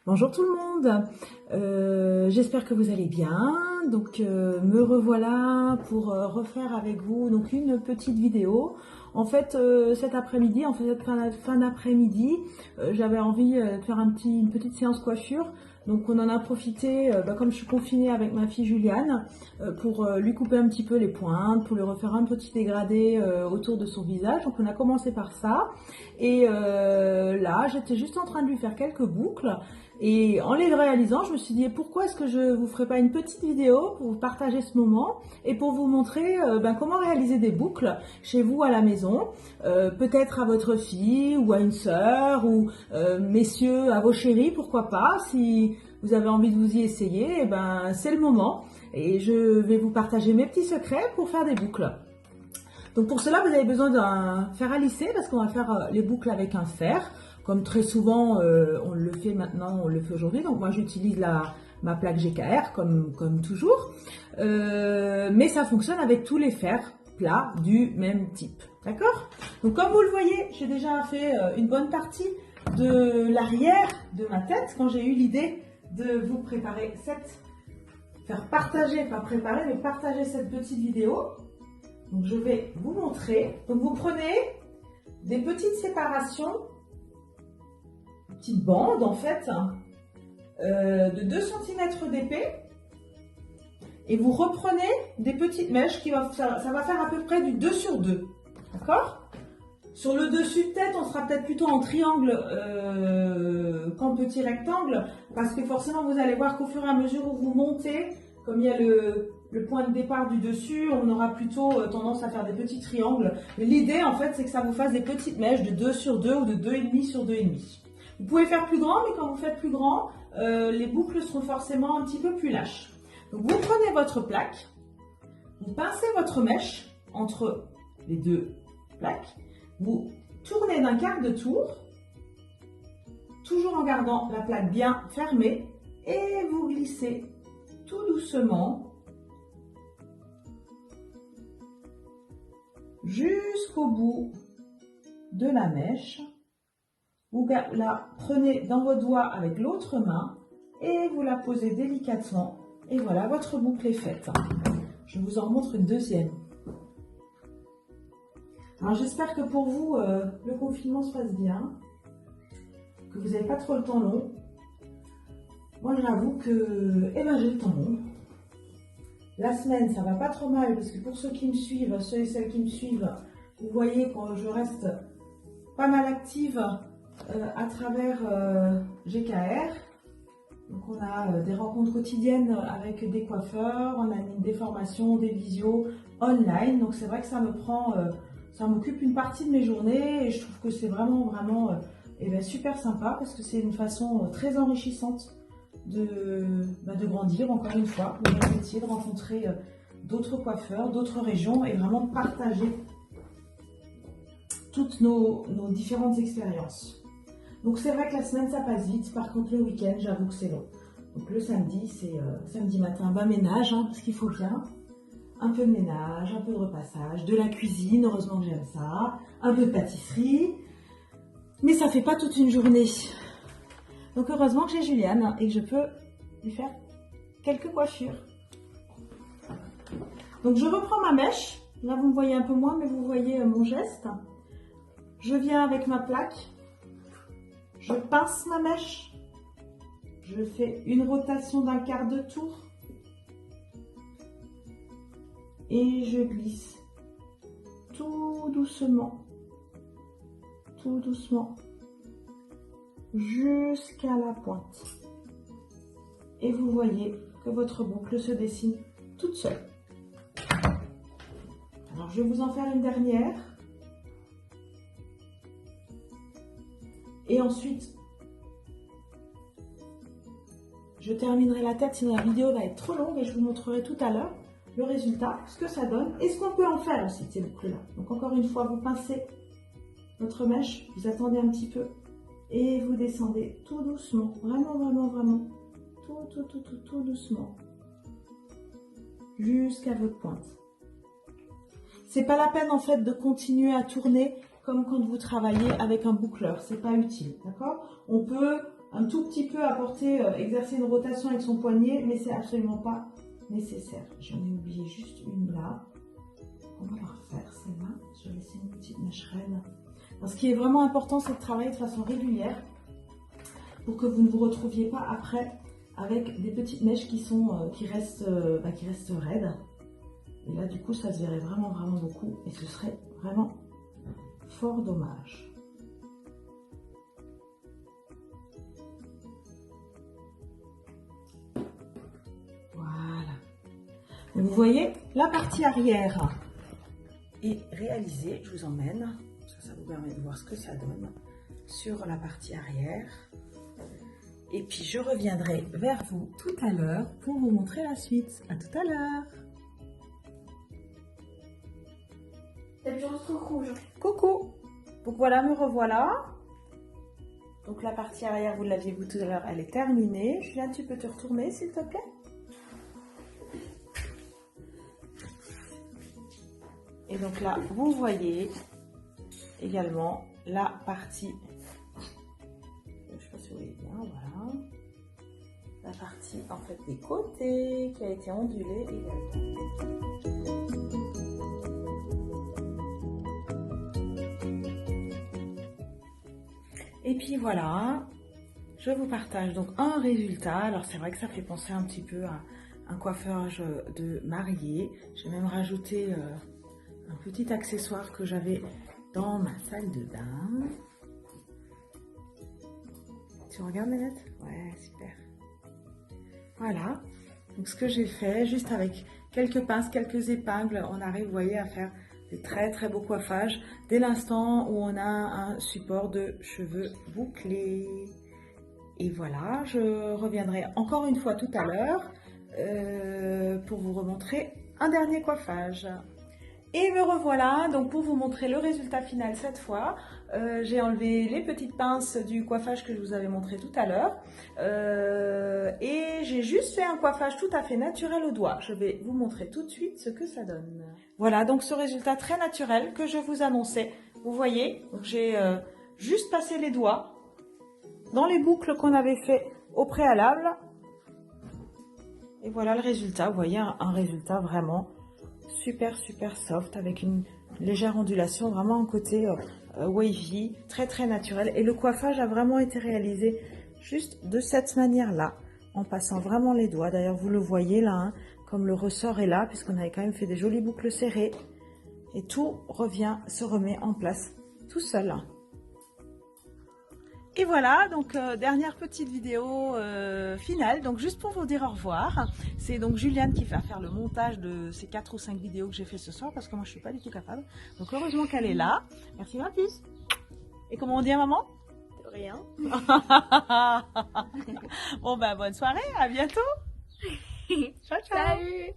Bonjour tout le monde, j'espère que vous allez bien. Donc me revoilà pour refaire avec vous donc une petite vidéo. En fait cet après-midi, en fait cette fin d'après-midi, j'avais envie de faire une petite séance coiffure. Donc on en a profité, comme je suis confinée avec ma fille Juliane, pour lui couper un petit peu les pointes, pour lui refaire un petit dégradé autour de son visage. Donc on a commencé par ça. Et là j'étais juste en train de lui faire quelques boucles. Et en les réalisant, je me suis dit pourquoi est-ce que je vous ferai pas une petite vidéo pour vous partager ce moment et pour vous montrer comment réaliser des boucles chez vous à la maison, peut-être à votre fille ou à une sœur ou messieurs à vos chéris, pourquoi pas. Si vous avez envie de vous y essayer, c'est le moment. Et je vais vous partager mes petits secrets pour faire des boucles. Donc pour cela, vous avez besoin d'un fer à lisser parce qu'on va faire les boucles avec un fer. Comme très souvent, on le fait maintenant, on le fait aujourd'hui. Donc moi, j'utilise ma plaque GKR comme toujours. Mais ça fonctionne avec tous les fers plats du même type. D'accord? Donc comme vous le voyez, j'ai déjà fait une bonne partie de l'arrière de ma tête quand j'ai eu l'idée de vous préparer partager cette petite vidéo. Donc je vais vous montrer. Donc vous prenez des petites séparations, des petites bandes en fait, de 2 cm d'épais. Et vous reprenez des petites mèches ça va faire à peu près du 2 sur 2. D'accord? Sur le dessus de tête, on sera peut-être plutôt en triangle qu'en petit rectangle. Parce que forcément, vous allez voir qu'au fur et à mesure où vous montez, comme il y a le point de départ du dessus, on aura plutôt tendance à faire des petits triangles. L'idée, en fait, c'est que ça vous fasse des petites mèches de 2 sur 2 ou de 2,5 sur 2,5. Vous pouvez faire plus grand, mais quand vous faites plus grand, les boucles seront forcément un petit peu plus lâches. Donc, vous prenez votre plaque, vous pincez votre mèche entre les deux plaques, vous tournez d'un quart de tour, toujours en gardant la plaque bien fermée, et vous glissez tout doucement jusqu'au bout de la mèche. Vous la prenez dans vos doigts avec l'autre main et vous la posez délicatement. Et voilà, votre boucle est faite. Je vous en montre une deuxième. Alors j'espère que pour vous, le confinement se passe bien, que vous n'avez pas trop le temps long. Moi j'avoue que j'ai le temps long. La semaine, ça va pas trop mal parce que pour ceux qui me suivent, ceux et celles qui me suivent, vous voyez que je reste pas mal active à travers GKR. Donc on a des rencontres quotidiennes avec des coiffeurs, on a des formations, des visios online. Donc c'est vrai que ça m'occupe une partie de mes journées et je trouve que c'est vraiment super sympa parce que c'est une façon très enrichissante de grandir, encore une fois, de mon métier, de rencontrer d'autres coiffeurs, d'autres régions et vraiment de partager toutes nos différentes expériences. Donc c'est vrai que la semaine ça passe vite, par contre le week-end j'avoue que c'est long. Donc le samedi c'est samedi matin, ménage, parce qu'il faut bien. Un peu de ménage, un peu de repassage, de la cuisine, heureusement que j'aime ça, un peu de pâtisserie, mais ça fait pas toute une journée. Donc heureusement que j'ai Juliane et que je peux lui faire quelques coiffures. Donc je reprends ma mèche, là vous me voyez un peu moins mais vous voyez mon geste. Je viens avec ma plaque, je pince ma mèche, je fais une rotation d'un quart de tour et je glisse tout doucement jusqu'à la pointe. Et vous voyez que votre boucle se dessine toute seule. Alors je vais vous en faire une dernière. Et ensuite, je terminerai la tête, sinon la vidéo va être trop longue et je vous montrerai tout à l'heure le résultat, ce que ça donne et ce qu'on peut en faire aussi de ces boucles-là. Donc encore une fois, vous pincez votre mèche, vous attendez un petit peu et vous descendez tout doucement, vraiment, tout doucement, jusqu'à votre pointe. C'est pas la peine en fait de continuer à tourner comme quand vous travaillez avec un boucleur, c'est pas utile, d'accord? On peut un tout petit peu apporter, exercer une rotation avec son poignet, mais c'est absolument pas nécessaire. J'en ai oublié juste une là. On va la refaire celle-là. Je vais laisser une petite mèche raide. Alors, ce qui est vraiment important, c'est de travailler de façon régulière pour que vous ne vous retrouviez pas après avec des petites mèches qui restent raides. Et là, du coup, ça se verrait vraiment beaucoup et ce serait vraiment fort dommage. Voilà. Donc, vous voyez, la partie arrière est réalisée. Je vous emmène, ça vous permet de voir ce que ça donne sur la partie arrière. Et puis, je reviendrai vers vous tout à l'heure pour vous montrer la suite. À tout à l'heure. Coucou. Donc voilà, me revoilà. Donc la partie arrière, vous l'aviez vu tout à l'heure, elle est terminée. Julien, tu peux te retourner s'il te plaît? Et donc là, vous voyez également la partie, je ne sais pas si vous voyez bien, voilà. La partie en fait des côtés qui a été ondulée également. Et puis voilà, je vous partage donc un résultat. Alors c'est vrai que ça fait penser un petit peu à un coiffage de mariée. J'ai même rajouté un petit accessoire que j'avais dans ma salle de bain. Tu regardes Ménette? Ouais, super. Voilà, donc ce que j'ai fait, juste avec quelques pinces, quelques épingles, on arrive, vous voyez, à faire des très beaux coiffages dès l'instant où on a un support de cheveux bouclés. Et voilà, je reviendrai encore une fois tout à l'heure pour vous remontrer un dernier coiffage. Et me revoilà, donc pour vous montrer le résultat final cette fois. J'ai enlevé les petites pinces du coiffage que je vous avais montré tout à l'heure. Et j'ai juste fait un coiffage tout à fait naturel au doigt. Je vais vous montrer tout de suite ce que ça donne. Voilà, donc ce résultat très naturel que je vous annonçais. Vous voyez, j'ai juste passé les doigts dans les boucles qu'on avait fait au préalable. Et voilà le résultat. Vous voyez, un résultat vraiment super soft avec une légère ondulation, vraiment en côté wavy, très naturel. Et le coiffage a vraiment été réalisé juste de cette manière-là, en passant vraiment les doigts. D'ailleurs, vous le voyez là, hein, comme le ressort est là, puisqu'on avait quand même fait des jolies boucles serrées. Et tout se remet en place tout seul. Et voilà, donc dernière petite vidéo finale, donc juste pour vous dire au revoir. C'est donc Juliane qui va faire le montage de ces 4 ou 5 vidéos que j'ai fait ce soir, parce que moi je suis pas du tout capable. Donc heureusement qu'elle est là. Merci ma puce. Et comment on dit à maman? Rien. Bon ben bonne soirée, à bientôt. Ciao. Salut.